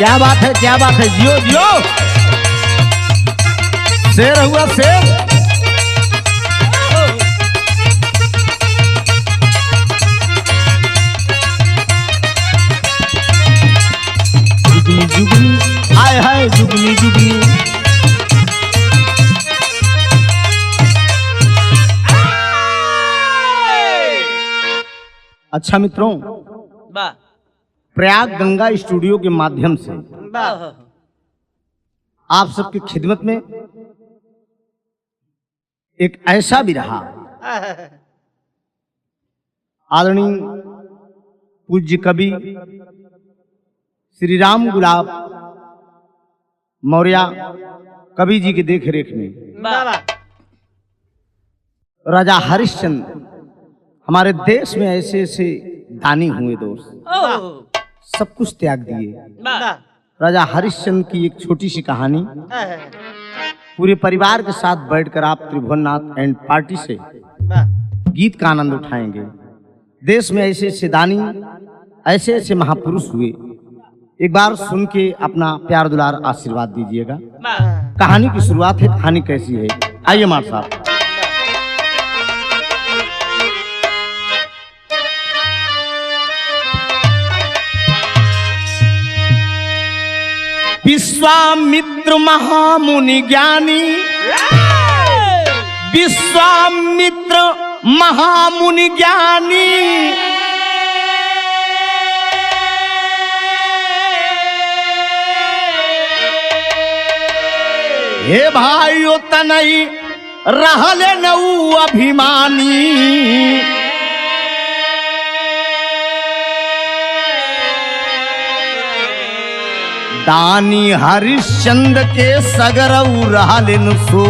क्या बात है, क्या बात है, जियो जियो, शेर हुआ शेर। जुगनी जुगनी हाय हाय जुगनी जुगनी। अच्छा मित्रों, प्रयाग गंगा स्टूडियो के माध्यम से आप सबकी खिदमत में एक ऐसा भी रहा आदरणीय पूज्य कवि श्री राम गुलाब मौर्य कवि जी की देखरेख में राजा हरिश्चंद्र हमारे देश में ऐसे ऐसे दानी हुए दोस्त, सब कुछ त्याग दिए। राजा हरिश्चंद्र की एक छोटी सी कहानी पूरे परिवार के साथ बैठकर आप त्रिभुवननाथ एंड पार्टी से गीत का आनंद उठाएंगे। देश में ऐसे ऐसे दानी, ऐसे ऐसे महापुरुष हुए, एक बार सुन के अपना प्यार दुलार आशीर्वाद दीजिएगा। कहानी की शुरुआत है, कहानी कैसी है आइए मार साहब। विश्वामित्र महामुनि ज्ञानी, विश्वामित्र महामुनि ज्ञानी, हे भाइयों तनई रहले नऊ अभिमानी, दानी हरिश्चंद्र के सगरऊ रहलिन सो।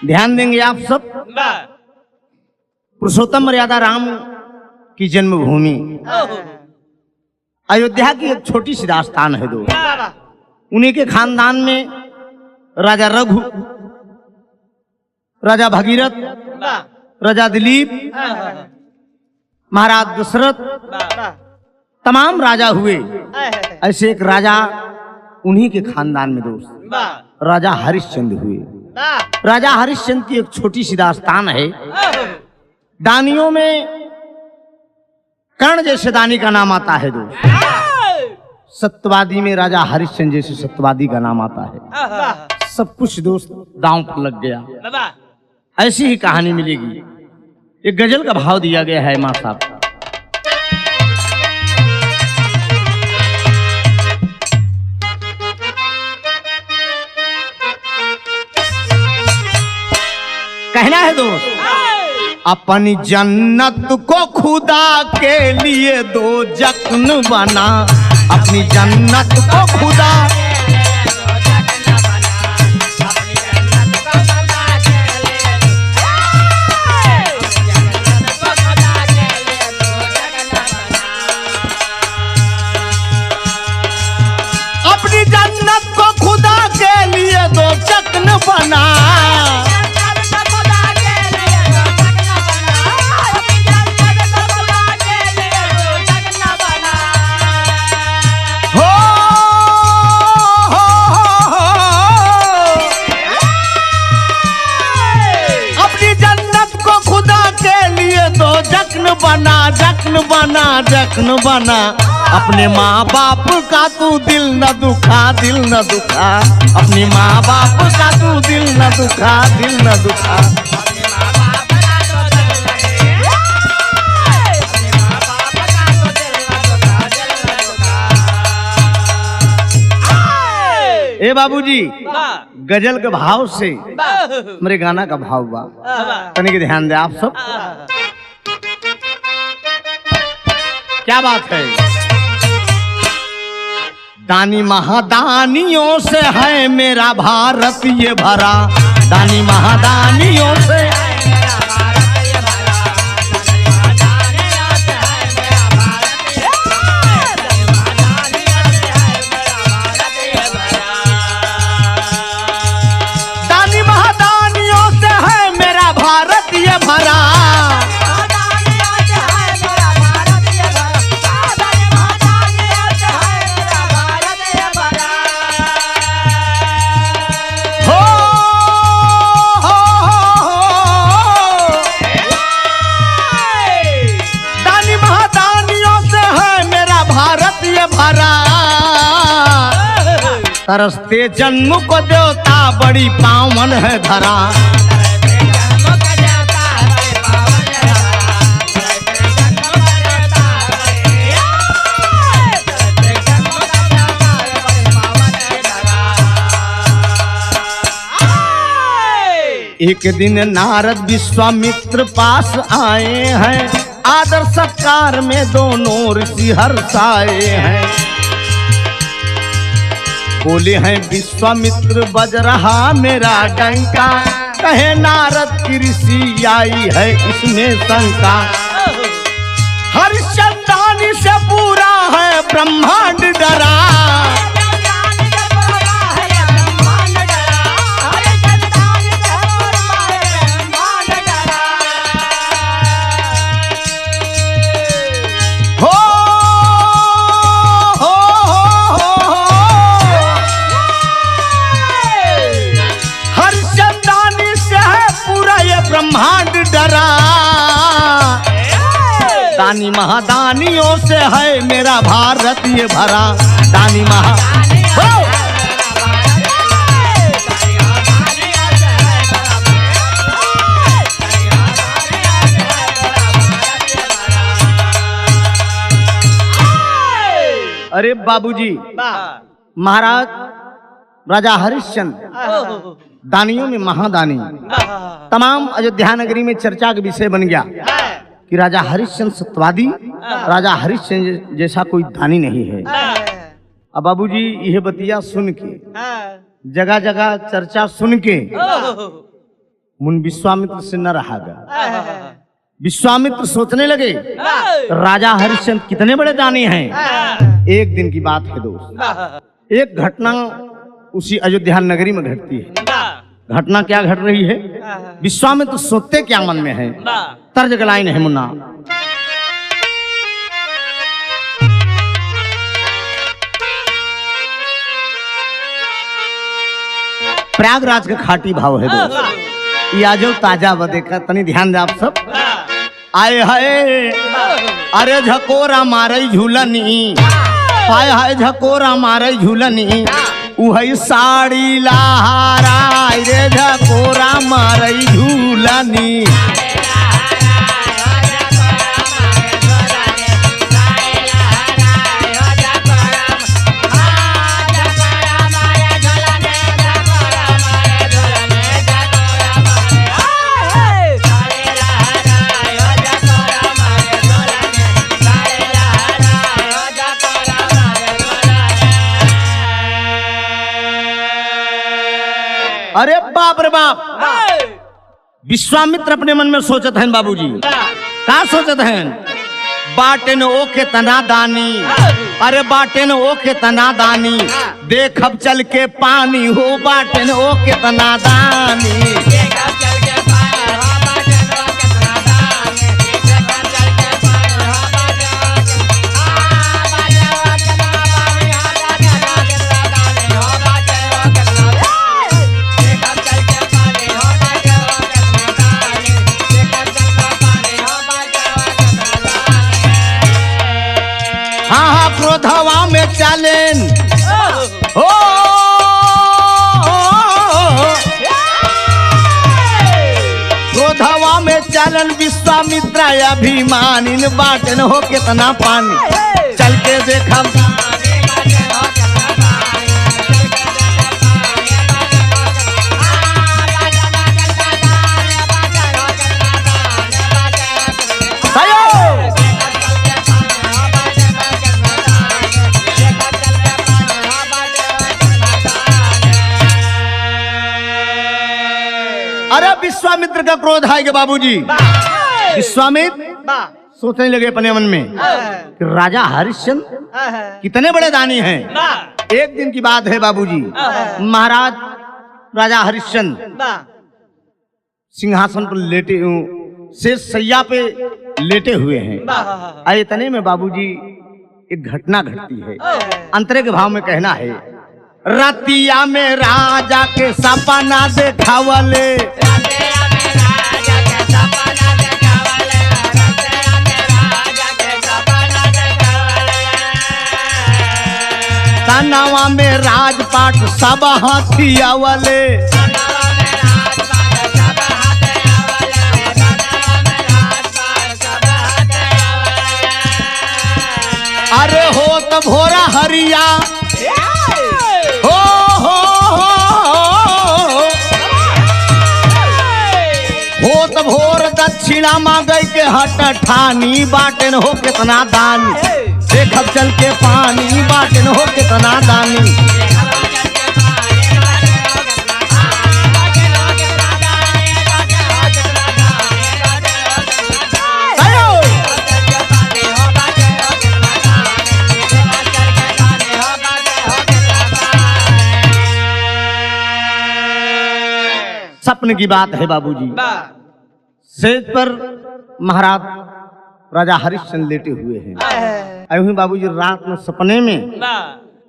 ध्यान देंगे आप सब, पुरुषोत्तम मर्यादा राम की जन्मभूमि अयोध्या की एक छोटी सी राजस्थान है दो। उन्हीं के खानदान में राजा रघु, राजा भगीरथ, राजा दिलीप, महाराज दशरथ, तमाम राजा हुए। ऐसे एक राजा उन्हीं के खानदान में दोस्त राजा हरिश्चंद्र हुए। राजा हरिश्चंद्र की एक छोटी सी दास्तान है। दानियों में कर्ण जैसे दानी का नाम आता है दोस्त, सत्यवादी में राजा हरिश्चंद्र जैसे सत्यवादी का नाम आता है। सब कुछ दोस्त दांव पर लग गया। ऐसी ही कहानी मिलेगी। एक गजल का भाव दिया गया है मां साहब। कहना है दोस्त, अपनी जन्नत को खुदा के लिए दो जख्न बना, अपनी जन्नत को खुदा अपनी जन्नत को खुदा के लिए दो जख्न बना, जख्न बना। अपने माँ बाप का तू दिल न दुखा, दिल न दुखा। अपनी माँ बाप का तू दिल न दुखा, दिल न दुखा। ए बाबूजी, गजल के भाव से मेरे गाना का भाव बा, तनिक ध्यान दे आप सब। क्या बात है। दानी महादानियों से है मेरा भारत ये भरा, दानी महादानियों से तरसते जन्म को देवता बड़ी पावन है धरा। एक दिन नारद विश्वामित्र पास आए हैं, आदर सत्कार में दोनों ऋषि हर्षाए हैं। बोले हैं विश्वामित्र बज रहा मेरा डंका, कहे नारद की ऋषि आई है इसमें शंका। हरिश्चंद्रानी से पूरा है ब्रह्मांड डरा। ब्रह्मांड डरा, दानी महादानियों से है मेरा भारत ये भरा। दानी महा अरे बाबूजी, महाराज राजा हरिश्चंद्र दानियों में महादानी, तमाम अयोध्या नगरी में चर्चा का विषय बन गया कि राजा हरिश्चंद्र सत्यवादी, राजा हरिश्चंद्र जैसा कोई दानी नहीं है। अब बाबूजी यह बतिया सुन के, जगह जगह चर्चा सुन के मुन विश्वामित्र से न रहा गया। विश्वामित्र सोचने लगे राजा हरिश्चंद्र कितने बड़े दानी हैं। एक दिन की बात है दोस्त, एक घटना उसी अयोध्या नगरी में घटती है। घटना क्या घट रही है, विश्वामित्र सोचते क्या मन में है, तर्ज गलाइन है मुन्ना। प्रयागराज का खाटी भाव है दोस्त, या जो ताजा बदे का तनी ध्यान दे आप सब। आए हाय अरे झकोरा मारे झूलनी, हाय हाय झकोरा मारे झूलनी, उहई साड़ी लहारा रे झकोरा मारई झूलनी। अरे बाप रे बाप, विश्वामित्र अपने मन में सोचत हैं बाबूजी, क्या सोचत हैं, बाटेन ओके तना दानी, अरे बाटेन ओके तना दानी, देख अब चल के पानी हो बाटेन ओके तना दानी। क्रोधवा में चलेन हो, क्रोधवा में चलन विश्वामित्र अभिमानिन बाटन हो कितना पानी, चल के देखा अरे विश्वामित्र का क्रोध आएगा बाबूजी। विश्वामित्र सोचने लगे अपने मन में कि राजा हरिश्चंद्र कितने बड़े दानी हैं। एक दिन की बात है बाबूजी, महाराज राजा हरिश्चंद्र सिंहासन पर लेटे, शेष सैया पे लेटे हुए हैं। इतने में बाबूजी एक घटना घटती है, अंतरे के भाव में कहना है, रतिया में राजा के सपना देखावले, तनावा में राजपाट सब हाथिया वाले, अरे हो तो भोरा हरिया हो तो भोर दक्षिणा मांगे के हट ठानी बाटन हो कितना दानी, देखब चल के पानी बाटन हो कितना दानी। सपने की बात है बाबूजी, सेज पर महाराज राजा हरिश्चंद्र लेटे हुए हैं। अयूं ही बाबूजी रात में सपने में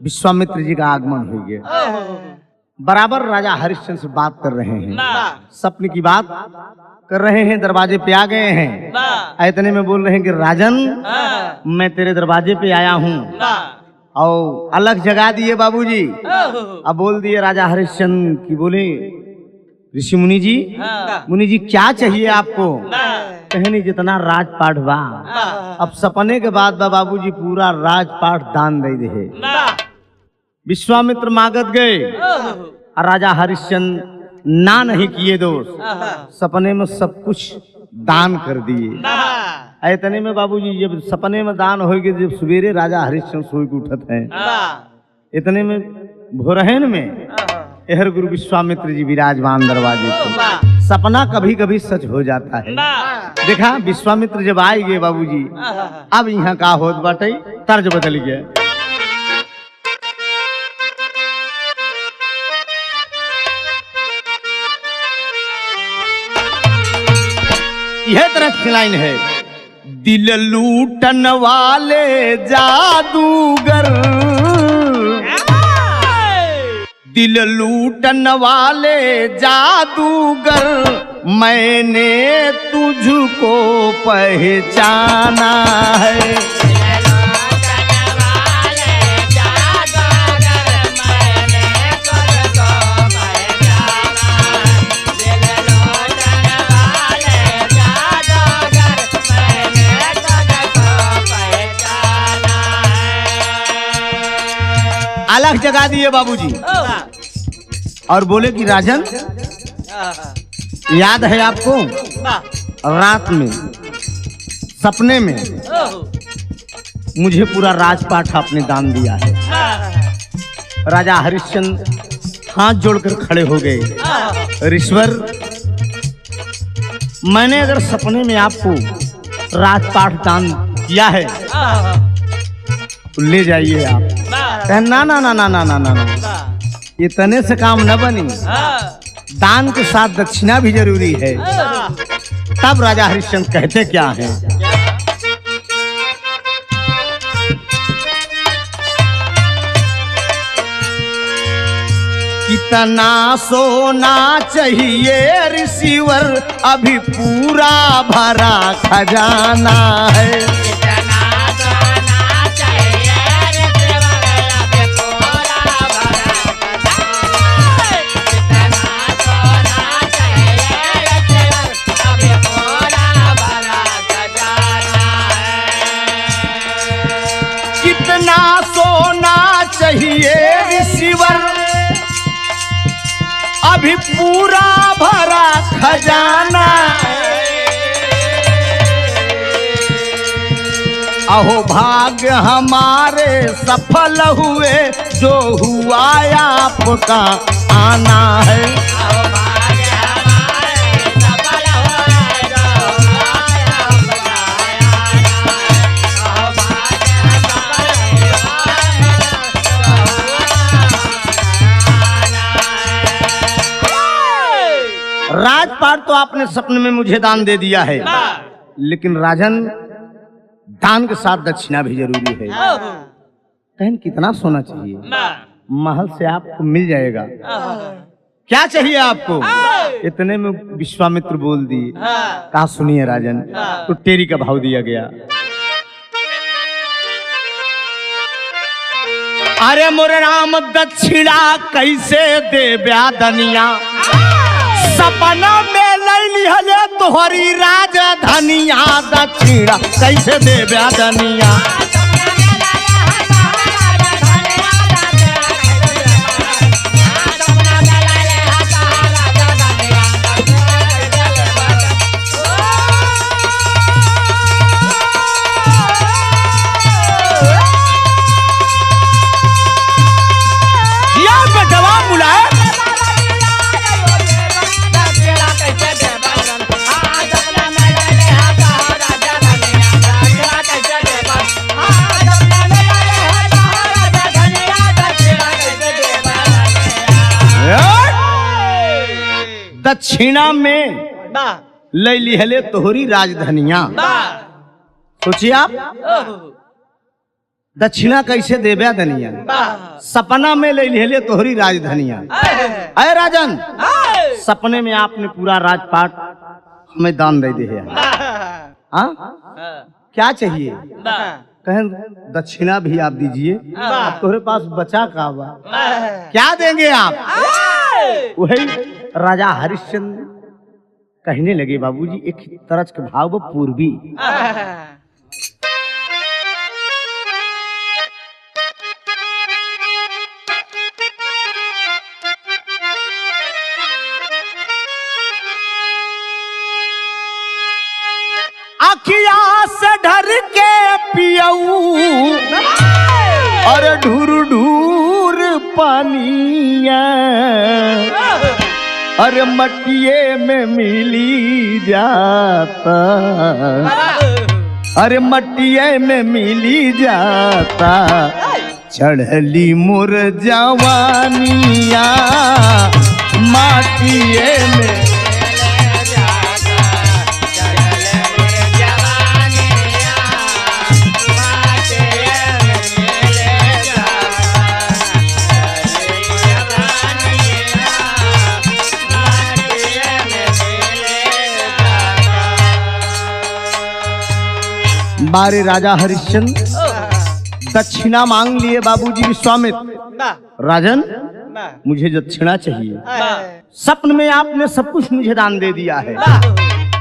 विश्वामित्र जी का आगमन हो गया। बराबर राजा हरिश्चंद्र से बात कर रहे हैं, सपने की बात कर रहे हैं, दरवाजे पे आ गए हैं। इतने में बोल रहे हैं कि राजन मैं तेरे दरवाजे पे आया हूँ, और अलग जगा दिए बाबूजी। अब बोल दिए राजा हरिश्चंद्र की, बोले ऋषि मुनि जी क्या चाहिए आपको? कहे नहीं जितना राजपाट बा, अब सपने के बाद बाबूजी पूरा राजपाट दान दे दे। विश्वामित्र मागत गए और राजा हरिश्चंद्र ना नहीं किए दोस्त, सपने में सब कुछ दान कर दिए। इतने में बाबूजी जब सपने में दान हो गए, जब सवेरे राजा हरिश्चंद्र सोई के उठत है, इतने में भोरहन में एहर गुरु विश्वामित्र जी विराजमान दरवाजे पर। सपना कभी कभी सच हो जाता है। देखा विश्वामित्र जब आए गए बाबूजी, अब यहाँ का होत बाटे, तर्ज बदल गया। यह तरह की लाइन है, दिल लूटन वाले जादूगर, दिल लूटन वाले जादूगर, मैंने तुझको पहचाना है। अलग जगा दिए बाबूजी और बोले कि राजन याद है आपको रात में सपने में मुझे पूरा राजपाट आपने दान दिया है। राजा हरिश्चंद्र हाथ जोड़कर खड़े हो गए, ऋषवर मैंने अगर सपने में आपको राजपाट दान किया है तो ले जाइए आप। ना ना ना ना ना ना ना ना, इतने से काम न बनी, दान के साथ दक्षिणा भी जरूरी है। तब राजा हरिश्चंद्र कहते क्या है, कितना सोना चाहिए ऋषिवर, अभी पूरा भरा खजाना है। कितना सोना चाहिए ऋषिवर, अभी पूरा भरा खजाना। अहो भाग्य हमारे सफल हुए, जो हुआ आपका आना है। राजपाट तो आपने सपने में मुझे दान दे दिया है, लेकिन राजन दान के साथ दक्षिणा भी जरूरी है। कहन कितना सोना चाहिए? महल से आपको मिल जाएगा। क्या चाहिए आपको? इतने में विश्वामित्र बोल दिए, कहा सुनिए राजन, तो टेरी का भाव दिया गया। अरे मोरे राम दक्षिणा कैसे दे ब्यादनिया सपना में लैली हले तोहरी राजधानिया दक्षिणा कैसे दे ब्यादनिया दक्षिणा में ले लिहले तोहरी राजधानिया। सोचिए आप दक्षिणा कैसे देव्या दनिया सपना में ले लिहले तोहरी राजधानिया। अरे राजन सपने में आपने पूरा राजपाट हमें दान दे दिया। हाँ क्या चाहिए कहें दक्षिणा भी आप दीजिए। तोहरे पास बचा का बा क्या देंगे आप। वही राजा हरिश्चंद्र कहने लगे बाबूजी एक तरज के भाव पूर्वी अखिया से ढर के पियऊ और ढूर ढूर पानिया अरे मटिए में मिली जाता अरे मटिए में मिली जाता चढ़ली मोर जवानिया माटिए में बारे राजा हरिश्चंद्र दक्षिणा मांग लिए बाबूजी विश्वामित्र। राजन मुझे दक्षिणा चाहिए। सपन में आपने सब कुछ मुझे दान दे दिया है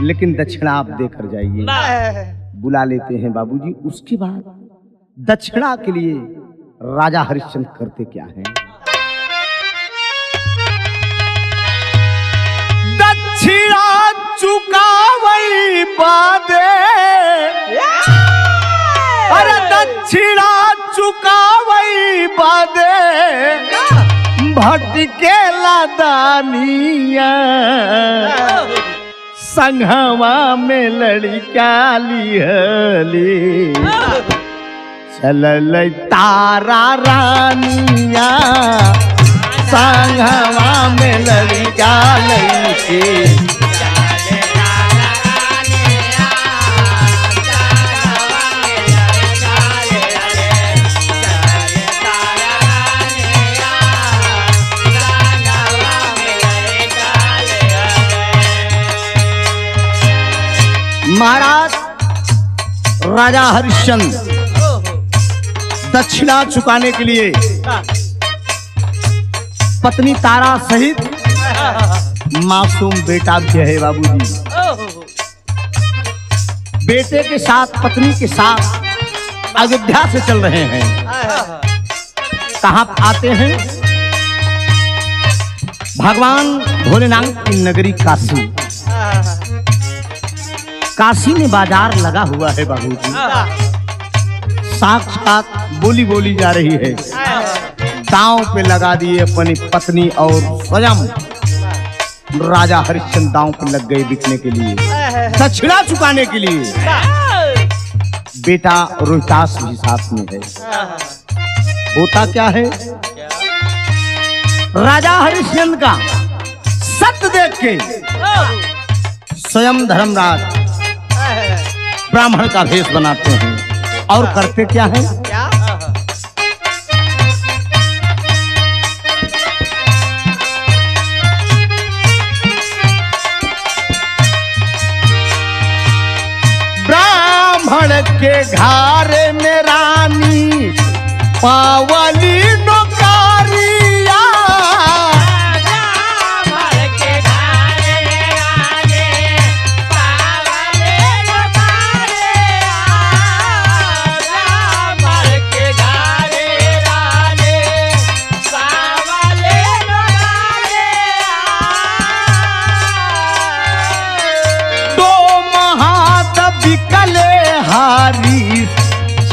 लेकिन दक्षिणा आप देकर जाइए। बुला लेते हैं बाबूजी। उसके बाद दक्षिणा के लिए राजा हरिश्चंद्र करते क्या है। दक्षिणा चुकावई बादे अरे दक्षिणा चुकावई बादे भटके लादानिया संघवा में लड़का लिहली चलल तारा रानिया संघवा में लड़का लड़के महाराज राजा हरिश्चंद्र दक्षिणा चुकाने के लिए पत्नी तारा सहित मासूम बेटा भी है बाबूजी। बेटे के साथ पत्नी के साथ अयोध्या से चल रहे हैं। कहां आते हैं भगवान भोलेनाथ की नगरी काशी। काशी में बाजार लगा हुआ है बाबूजी। साक्षात बोली बोली जा रही है। दांव पे लगा दिए अपनी पत्नी और स्वयं राजा हरिश्चंद्र दांव पे लग गए बिकने के लिए दक्षिणा चुकाने के लिए। बेटा रोहितास भी साथ में है। होता क्या है राजा हरिश्चंद्र का सत्य देख के स्वयं धर्मराज ब्राह्मण का भेष बनाते हैं और करते क्या है ब्राह्मण के घर में रानी पावली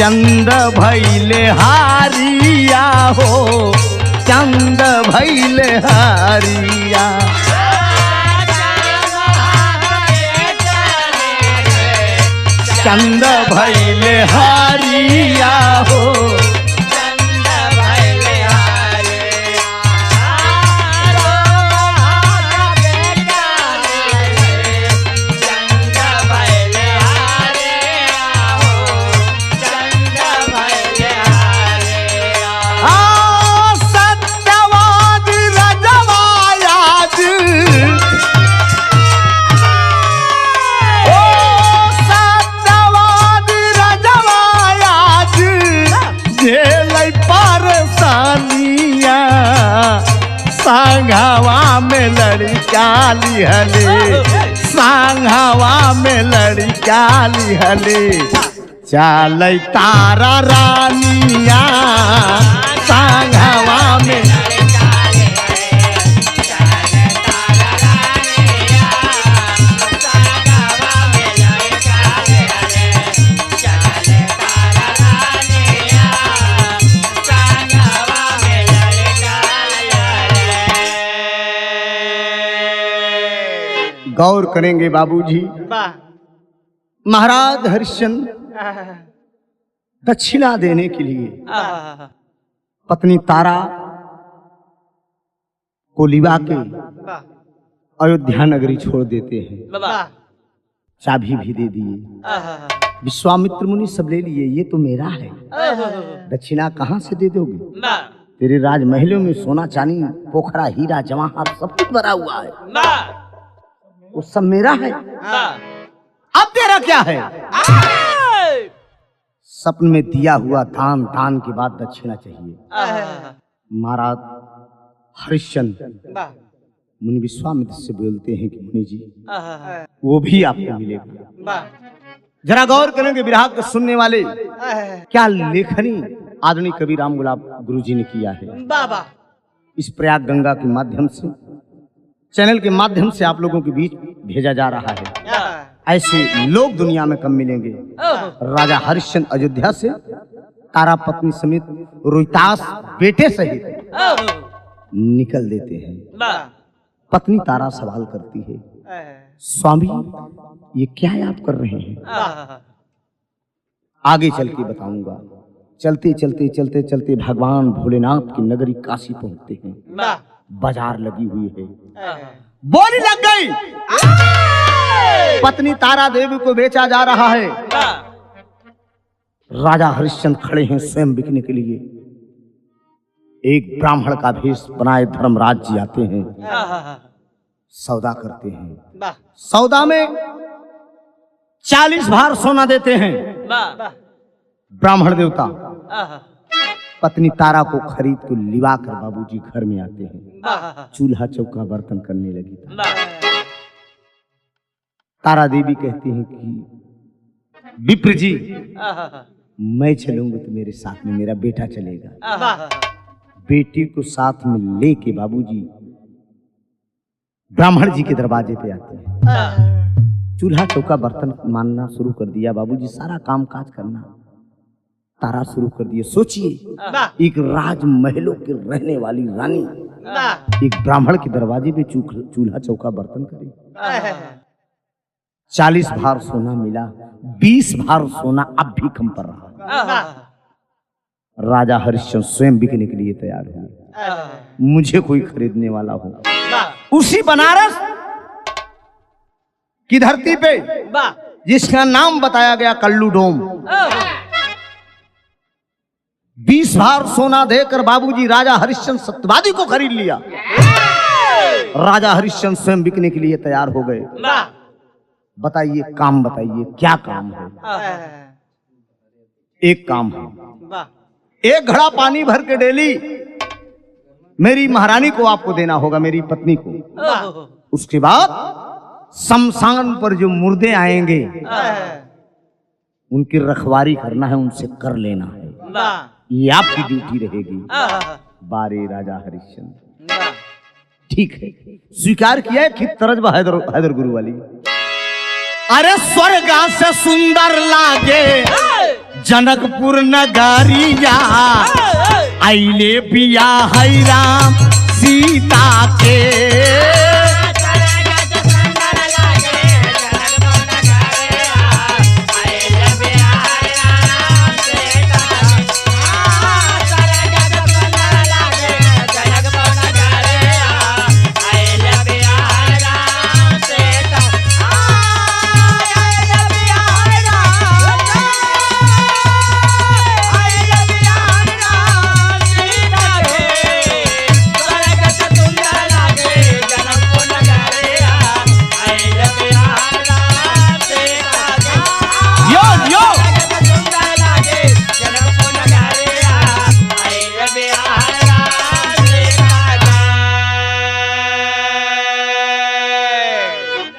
चंद भैले हारिया हो, चंद भैले हारिया। चंद भैले हारिया हो, सांघावा में लड़का लिहले, सांघावा में लड़का लिहले। चल तारा रानिया सांघावा में, गौर करेंगे बाबूजी। महाराज हरिश्चंद्र दक्षिणा देने के लिए पत्नी तारा को लिवा के अयोध्या नगरी छोड़ देते हैं। चाबी भी दे दिए। विश्वामित्र मुनि सब ले लिए, ये तो मेरा है, दक्षिणा कहाँ से दे दोगे? तेरे राजमहलों में सोना चांदी पोखरा हीरा जवाहर सब कुछ भरा हुआ है, वो सब मेरा है। अब तेरा क्या है? सपन में दिया हुआ दान, दान के बाद दक्षिणा चाहिए। महाराज हरिश्चंद्र मुनि विश्वामित्र से बोलते हैं कि मुनि जी वो भी आपको मिलेगा। जरा गौर करेंगे विराग को सुनने वाले, क्या लेखनी आदरणीय कवि राम गुलाब गुरुजी ने किया है। इस प्रयाग गंगा के माध्यम से, चैनल के माध्यम से आप लोगों के बीच भेजा जा रहा है। ऐसे लोग दुनिया में कम मिलेंगे। राजा हरिश्चंद्र अयोध्या से तारा पत्नी समेत रोहितास बेटे सहित निकल देते हैं। पत्नी तारा सवाल करती है, स्वामी ये क्या आप कर रहे हैं? आगे चल के बताऊंगा। चलते चलते चलते चलते भगवान भोलेनाथ की नगरी काशी पहुंचते हैं। बाजार लगी हुई है, बोली लग गई। पत्नी तारा देवी को बेचा जा रहा है। राजा हरिश्चंद्र खड़े हैं स्वयं बिकने के लिए। एक ब्राह्मण का भेष बनाए धर्मराज जी आते हैं, सौदा करते हैं। सौदा में 40 भार सोना देते हैं। ब्राह्मण देवता पत्नी तारा को खरीद को लिवा कर बाबूजी घर में आते हैं। चूल्हा चौका बर्तन करने लगी। तारा देवी कहती हैं कि विप्र जी मैं चलूंगा तो मेरे साथ में मेरा बेटा चलेगा। बेटी को साथ में लेके बाबूजी ब्राह्मण जी के दरवाजे पे आते हैं। चूल्हा चौका बर्तन मानना शुरू कर दिया बाबूजी, सारा काम काज करना तारा शुरू कर दिए। सोचिए एक राजमहलों के रहने वाली रानी एक ब्राह्मण के दरवाजे पे चूल्हा चौका बर्तन करे। 40 भार सोना मिला, 20 भार सोना अब भी कम पड़ रहा। राजा हरिश्चंद्र स्वयं बिकने के लिए तैयार हुए। मुझे कोई खरीदने वाला हो। उसी बनारस की धरती पे जिसका नाम बताया गया कल्लू डोम, 20 भार सोना देकर बाबूजी राजा हरिश्चंद्र सत्यवादी को खरीद लिया। राजा हरिश्चंद्र स्वयं बिकने के लिए तैयार हो गए। बताइए काम, बताइए क्या काम है? एक काम है, एक घड़ा पानी भर के डेली मेरी महारानी को आपको देना होगा, मेरी पत्नी को। उसके बाद शमशान पर जो मुर्दे आएंगे उनकी रखवारी करना है, उनसे कर लेना है। ये आपकी ड्यूटी रहेगी। बारे राजा हरिश्चंद्र, ठीक है, स्वीकार किया है कि तरज हैदर गुरु वाली। अरे स्वर्ग से सुंदर लागे जनकपुर नगरिया आइले बिया है राम सीता के।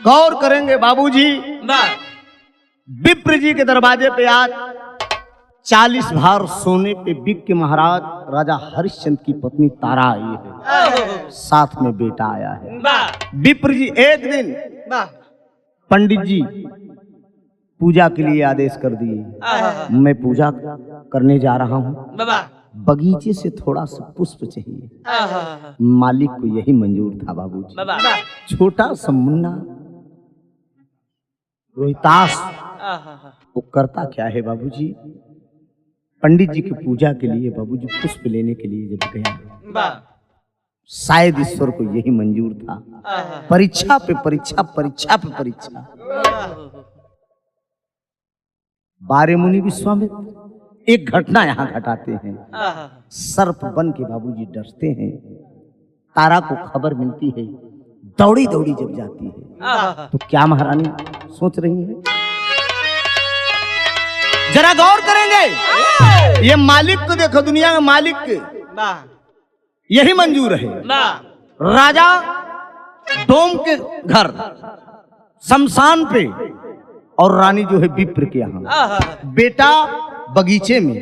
गौर करेंगे बाबूजी, विप्र जी के दरवाजे पे आज 40 भार सोने पे बिक के महाराज राजा हरिश्चंद्र की पत्नी तारा आई है, साथ में बेटा आया है। विप्र जी एक दिन पंडित जी पूजा के लिए आदेश कर दिए, मैं पूजा करने जा रहा हूँ, बगीचे से थोड़ा सा पुष्प चाहिए। मालिक को यही मंजूर था बाबूजी। छोटा सा मुन्ना रोहितास वो करता क्या है बाबूजी, पंडित जी की पूजा के लिए बाबूजी पुष्प लेने के लिए जब गया, शायद ईश्वर को यही मंजूर था। परीक्षा पे परीक्षा, परीक्षा पे परीक्षा। बारे मुनि विश्वामित्र एक घटना यहाँ घटाते हैं। सर्प बन के बाबूजी डरते हैं। तारा को खबर मिलती है, दौड़ी दौड़ी जब जाती है तो क्या महारानी सोच रही है, जरा गौर करेंगे। ये मालिक को देखो, दुनिया में मालिक यही मंजूर है। राजा डोम के घर शमशान पे और रानी जो है विप्र के यहाँ, बेटा बगीचे में,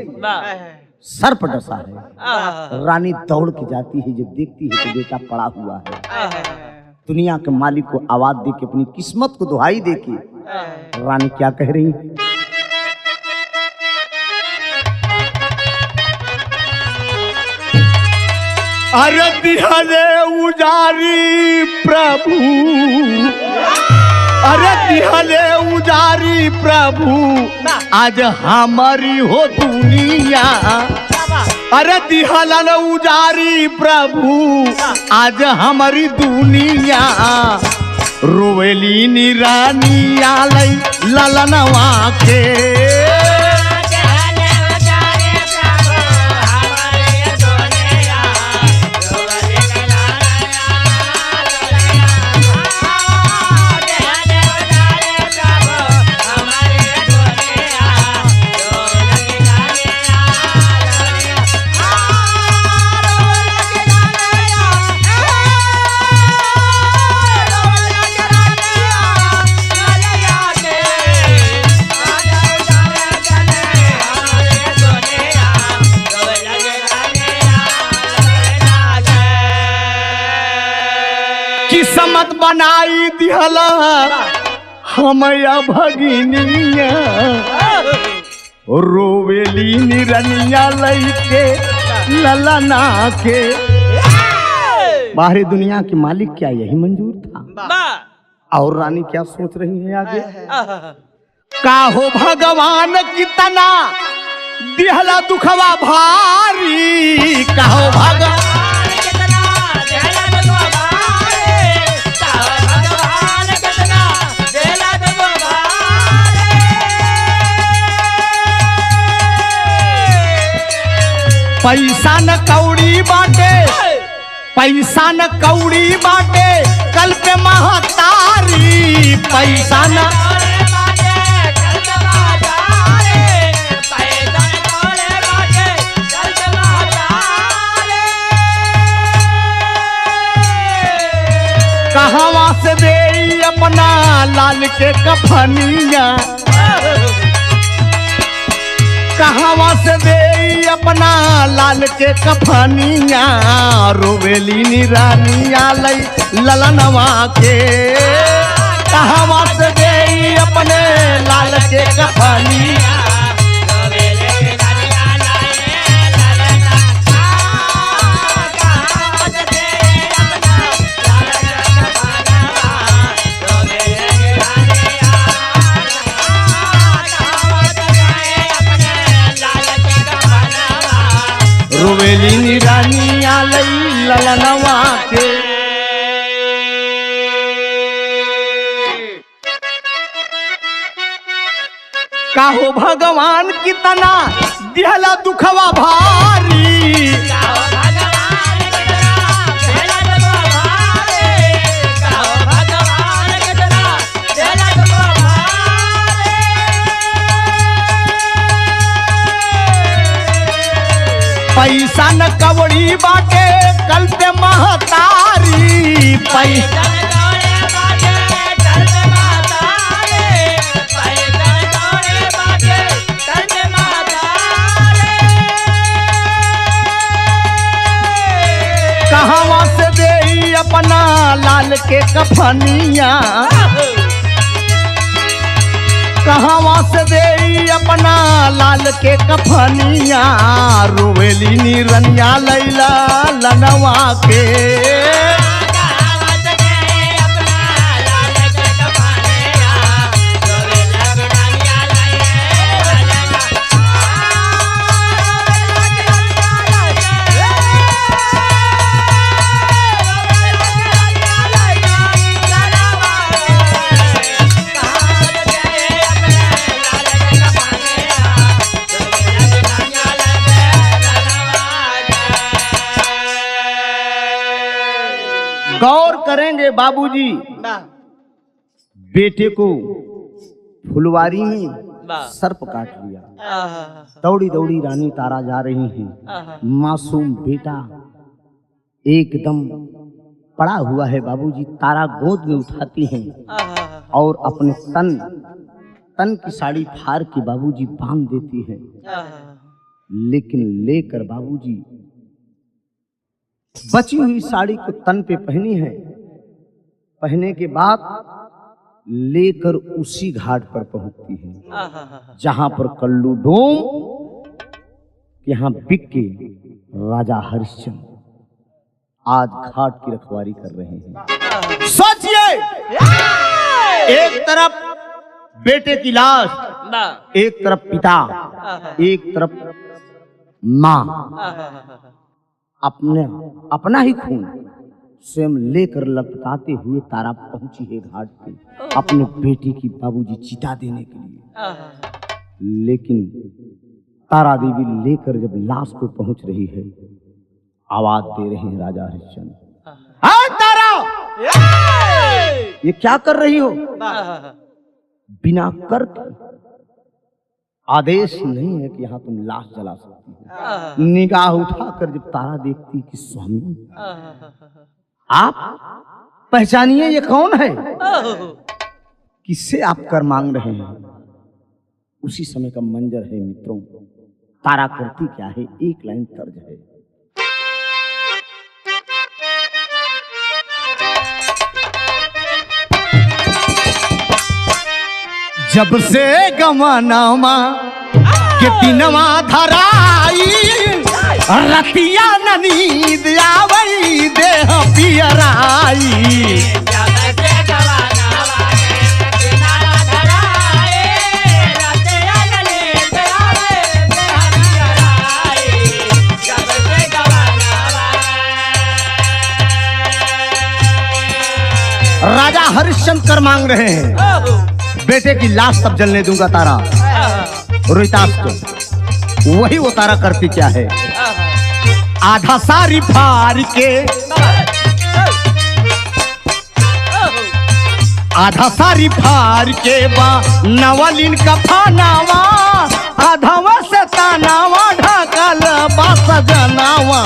सर्प डसा है। रानी दौड़ के जाती है, जब देखती है तो बेटा पड़ा हुआ है। दुनिया के मालिक को आवाज दे के, अपनी किस्मत को दुहाई दे के रानी क्या कह रही है, अरे दिहले उजारी प्रभु, अरे दिहले उजारी प्रभु, आज हमारी हो दुनिया। अरे दिहलन उजारी प्रभु, आज हमारी दुनिया। रोवेली निरानी आलई ललनवा के, किस्मत बनाई दिहला हमया भगिनिया। रोवेली निरनिया लइके ललना के। बाहरी दुनिया के मालिक क्या यही मंजूर था? और रानी क्या सोच रही है आगे, काहो भगवान कितना दिहला दुखवा भारी, काहो भगवान पैसा न कौड़ी बाटे, पैसा न कौड़ी बाटे, कल पे महतारी। पैसा न कहवा से दे अपना लाल के कफनिया, कहवा से दे अपना लाल के कफनिया। रोवेली निरानिया लई ललनवा के, कहवा से दे अपने लाल के कफनिया। लई ललनवा के। काहो भगवान कितना दिहला दुखवा भारी, पैसा न कवड़ी बाटे कल पे महतारी, पैसा कहाँ से दे अपना लाल के कफनिया, कहाँ से दे अपना लाल के कफनिया, रोवेली निरनिया लैला लनवा के। गौर करेंगे बाबूजी, बेटे को फुलवारी में सर्प काट लिया। दौड़ी दौड़ी रानी तारा जा रही है, मासूम बेटा एकदम पड़ा हुआ है। बाबूजी तारा गोद में उठाती हैं और अपने तन की साड़ी फाड़ के बाबूजी बांध देती है। लेकिन लेकर बाबूजी बची हुई साड़ी को तन पे पहनी है, पहने के बाद लेकर उसी घाट पर पहुंचती है जहां पर कल्लू डोम यहाँ बिक के राजा हरिश्चंद्र आज घाट की रखवारी कर रहे हैं। सोचिए, एक तरफ बेटे की लाश, एक तरफ पिता, एक तरफ माँ अपना ही खून स्वयं लेकर लटकाते हुए तारा पहुंची है घाट पे अपने बेटे की बाबूजी चिता देने के लिए। लेकिन तारा देवी लेकर जब लाश को पहुंच रही है, आवाज दे रहे हैं राजा हरिश्चंद्र, हाँ तारा, ये क्या कर रही हो? बिना कर आदेश नहीं है कि यहाँ तुम लाश जला सकती हो। निगाह उठाकर जब तारा देखती कि स्वामी आप पहचानिए ये कौन है, किससे आप कर मांग रहे हैं। उसी समय का मंजर है मित्रों। तारा करती क्या है, एक लाइन तर्ज है, जब से गमनामा के दिनवा धराई, रतिया न नींद आवई देह पियराई। राजा हरिश्चंद्र कर मांग रहे हैं, बेटे की लाश तब जलने दूंगा तारा। रोहितास वही वो तारा करती क्या है, आधा सारी फाड़ के, आधा सारी फाड़ के बा नवलिन का फानावा, आधावा से तानावा ढाकल बास जनावा।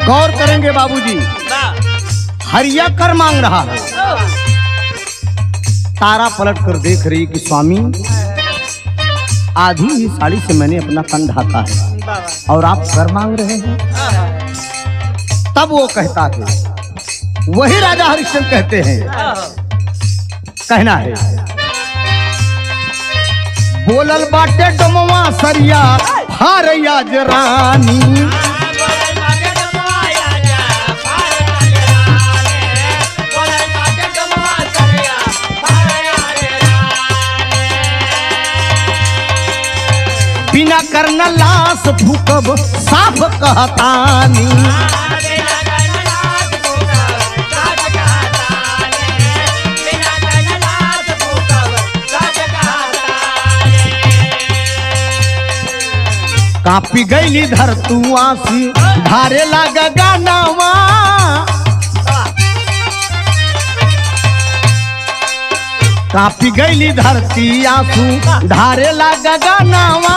गौर करेंगे बाबूजी, हरिया कर मांग रहा है। तारा पलट कर देख रही कि स्वामी आधी ही साड़ी से मैंने अपना तन ढाका है और आप कर मांग रहे हैं। तब वो कहता है, वही राजा हरिश्चंद्र कहते हैं, कहना है, बोलल बाटे डोमवा सरिया हारया जरानी, लाश फूकब साफ कहतानी। कापी गईली धरतू आंसी धारे लागा गानावा। कापी गईली धरती आंसू धारे लागा गानावा।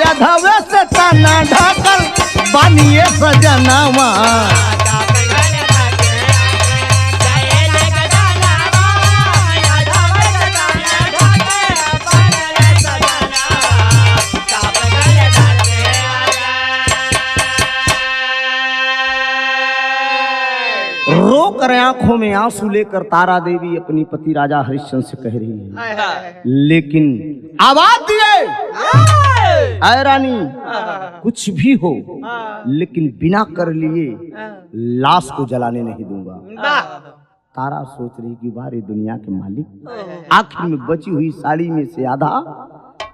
अधवे से तना ढाकल बानिए सजनावा। रो कर आंखों में आंसू लेकर तारा देवी अपनी पति राजा हरिश्चंद्र से कह रही है, लेकिन आवाज दिए आय रानी कुछ भी हो लेकिन बिना कर लिए लाश को जलाने नहीं दूंगा। तारा सोच रही कि बारे दुनिया के मालिक, आखिर में बची हुई साड़ी में से आधा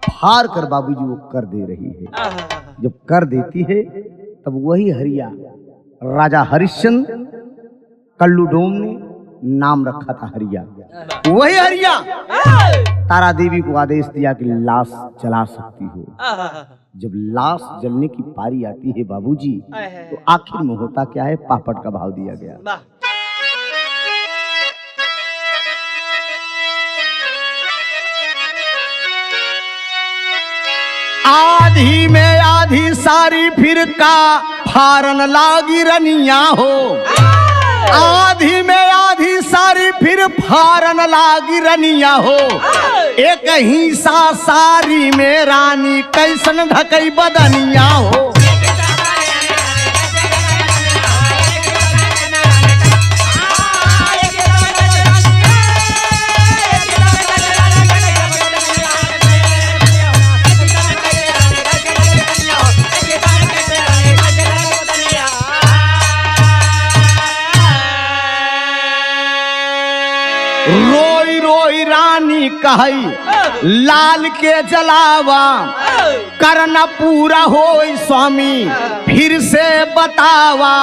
फाड़ कर बाबूजी वो कर दे रही है। जब कर देती है तब वही हरिया राजा हरिश्चंद्र कल्लूडोम ने नाम रखा था हरिया, वही हरिया तारा देवी को आदेश दिया कि लाश जला सकती हो। जब लाश जलने की पारी आती है बाबूजी तो आखिर में होता क्या है, पापड़ का भाव दिया गया। आधी में आधी सारी फिर का फारन लागी रनिया हो। आधी में आधी सारी फिर फारन लागी रनिया हो। एक ही सा सारी में रानी कैसन ढकई बदनिया हो। रोई रोई रानी कही लाल के जलावा। करना पूरा होई स्वामी फिर से बतावा।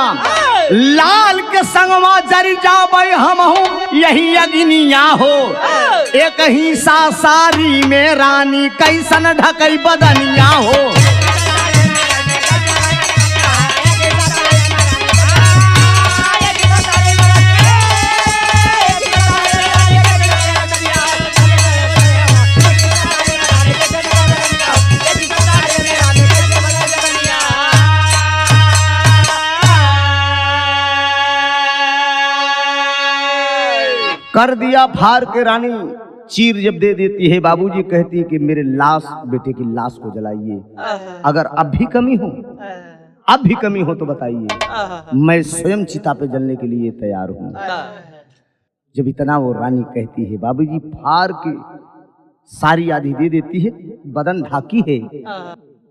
लाल के संगवा जरी जाबई हम हूँ यही अग्निया हो। एक ही सा सारी में रानी कैसन ढकई बदनिया हो। कर दिया फाड़ के रानी चीर जब दे देती है, बाबूजी कहती है कि मेरे लाश बेटे की लाश को जलाइए। अगर अब भी कमी हो तो बताइए, मैं स्वयं चिता पे जलने के लिए तैयार हूँ। जब इतना वो रानी कहती है, बाबूजी फाड़ के सारी आधी दे देती है, बदन ढाकी है।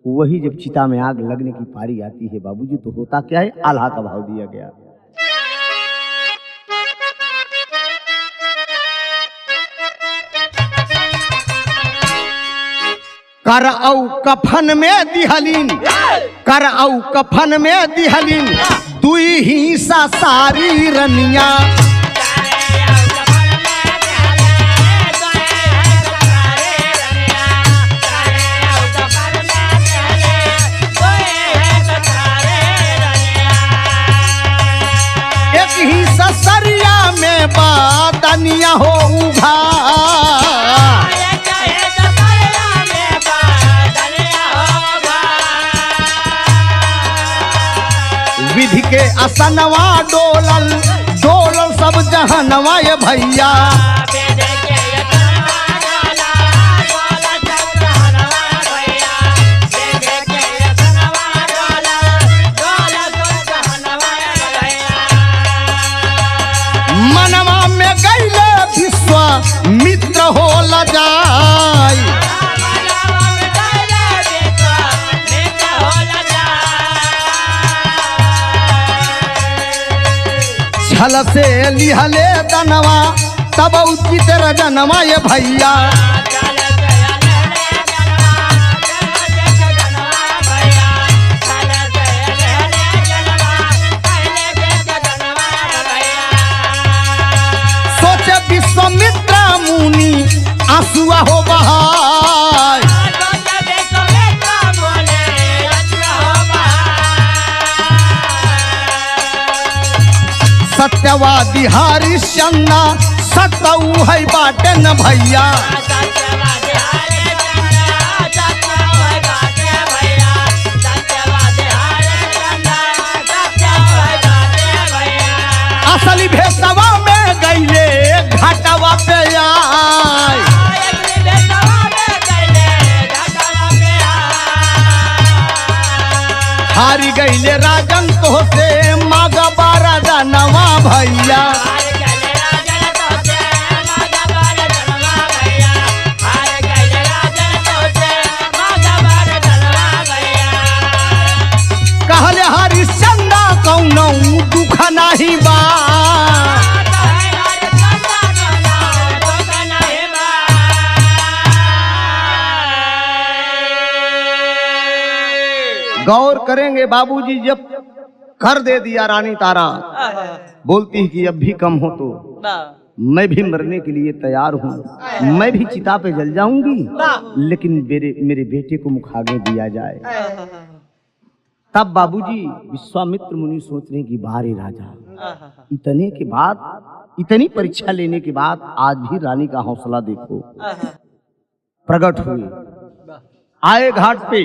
वही जब चिता में आग लगने की पारी आती है बाबूजी तो होता क्या है, आल्हा का भाव दिया गया। कर औ कफन में दिहलीन, कर औ कफन में दिहलीन, दुई ही सा सारी रनिया। एक ही ससरिया में बादनिया हो उघा। विधि के असनवा डोलल डोलल सब जहनवा ये भैया। मनवा में गईले विश्वामित्र हो लजाई। छल से लिहले दनवा तब उचित रजनवा ये भैया। हो बहाय। सत्यवादी हरिश्चंद्र सतऊ है बाटे न भैया। असली भेसवा में गईले घाटवा पे आए। हारी गईले राजन तो से मागा बारा जानवा भैया। कहले हरिश्चंद्र कौनो दुख नहीं बा। गौर करेंगे बाबूजी, जब कर दे दिया रानी तारा, बोलती है कि अब भी कम हो तो मैं भी मरने के लिए तैयार हूँ, मैं भी चिता पे जल जाऊंगी, लेकिन मेरे बेटे को मुखाग्नि दिया जाए। तब बाबूजी विश्वामित्र मुनि सोच रहे कि बारे राजा, इतने के बाद, इतनी परीक्षा लेने के बाद आज भी रानी का हौसला देखो। प्रकट हुए, आए घाट पे,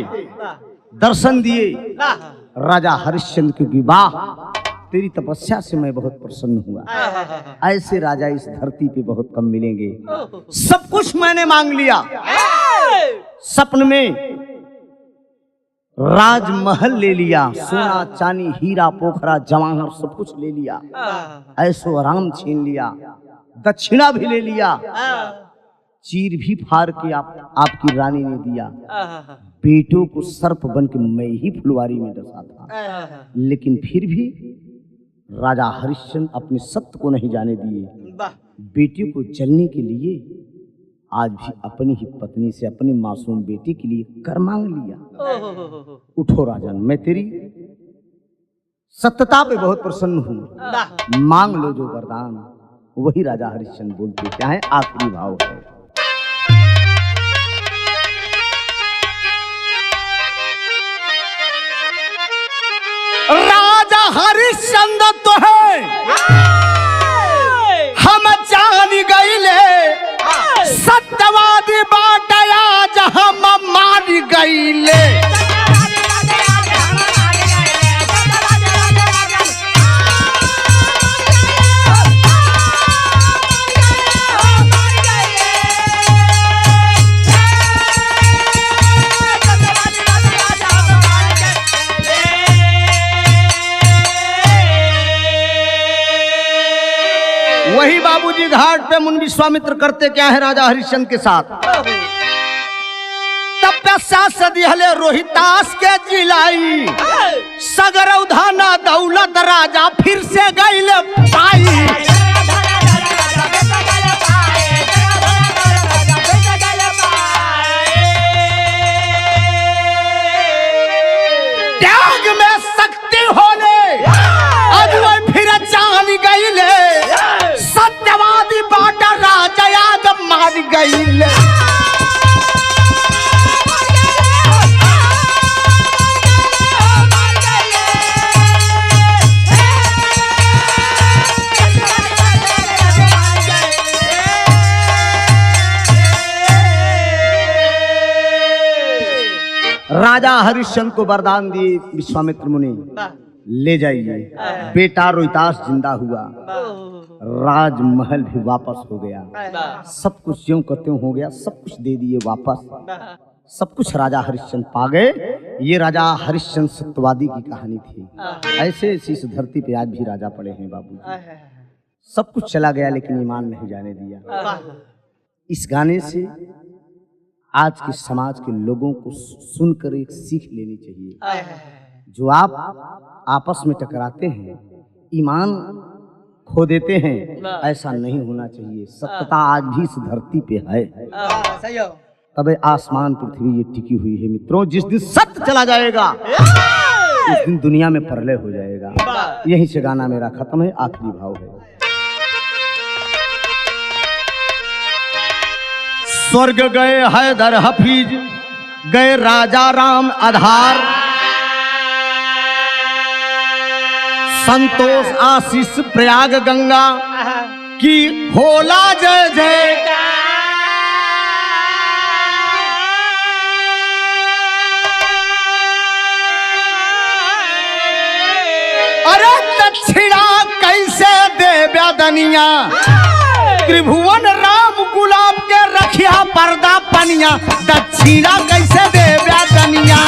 दर्शन दिए। राजा हरिश्चंद्र के विवाह, तेरी तपस्या से मैं बहुत प्रसन्न हुआ। ऐसे राजा इस धरती पे बहुत कम मिलेंगे। सब कुछ मैंने मांग लिया, सपन में राजमहल ले लिया, सोना चांदी हीरा पोखरा जवाहर सब कुछ ले लिया, ऐसो आराम छीन लिया, दक्षिणा भी ले लिया, चीर भी फाड़ के आपकी रानी ने दिया। बेटों को सर्प बन के मैं ही फुलवारी में डसा था, लेकिन फिर भी राजा हरिश्चंद्र अपने सत्य को नहीं जाने दिए। बेटी को जलने के लिए आज भी अपनी ही पत्नी से अपनी मासूम बेटी के लिए कर मांग लिया। उठो राजन, मैं तेरी सत्यता पे बहुत प्रसन्न हूँ, मांग लो जो वरदान। वही राजा हरिश्चंद्र बोलते क्या है, आखिरी भाव है। राजा हरिश्चंद्र तो है हम जान गईले, सत्यवादी बाटया हम मार गईले। वही बाबूजी घाट पे मुनि विश्वामित्र करते क्या है राजा हरिश्चंद्र के साथ। तपस्या सदिहले रोहितास के जिलाई, सगरौ धाना दौलत राजा फिर से गईले पाई। त्याग में शक्ति होने अब फिर जान गईले, सत्यवादी बाटा राजा याद मार गईले। राजा हरिश्चंद्र को वरदान दिए विश्वामित्र मुनि, ले जाइए। बेटा रोहितास जिंदा हुआ, राजमहल भी वापस हो गया, सब कुछ ज्यों करते हो गया, सब कुछ दे दिए वापस, सब कुछ राजा हरिश्चंद्र पा गए। ये राजा हरिश्चंद्र सत्यवादी की कहानी थी। ऐसे ऐसी इस धरती पे आज भी राजा पड़े हैं बाबू, सब कुछ चला गया लेकिन ईमान नहीं जाने दिया। इस गाने से आज के समाज के लोगों को सुनकर एक सीख लेनी चाहिए। जो आप आपस में टकराते हैं, ईमान खो देते हैं, ऐसा नहीं होना चाहिए। सत्यता आज भी इस धरती पे है, तबे आसमान पृथ्वी ये टिकी हुई है। मित्रों, जिस दिन सत्य चला जाएगा उस दिन दुनिया में प्रलय हो जाएगा। यहीं से गाना मेरा खत्म है, आखिरी भाव है। स्वर्ग गए हैदर हफीज, गए राजा राम आधार, संतोष आशीष प्रयाग गंगा की होला जय जय। अरे दक्षिणा कैसे दे ब्यादनिया, त्रिभुवन राम गुलाब के रखिया पर्दा पनिया, दक्षिणा कैसे दे ब्यादनिया।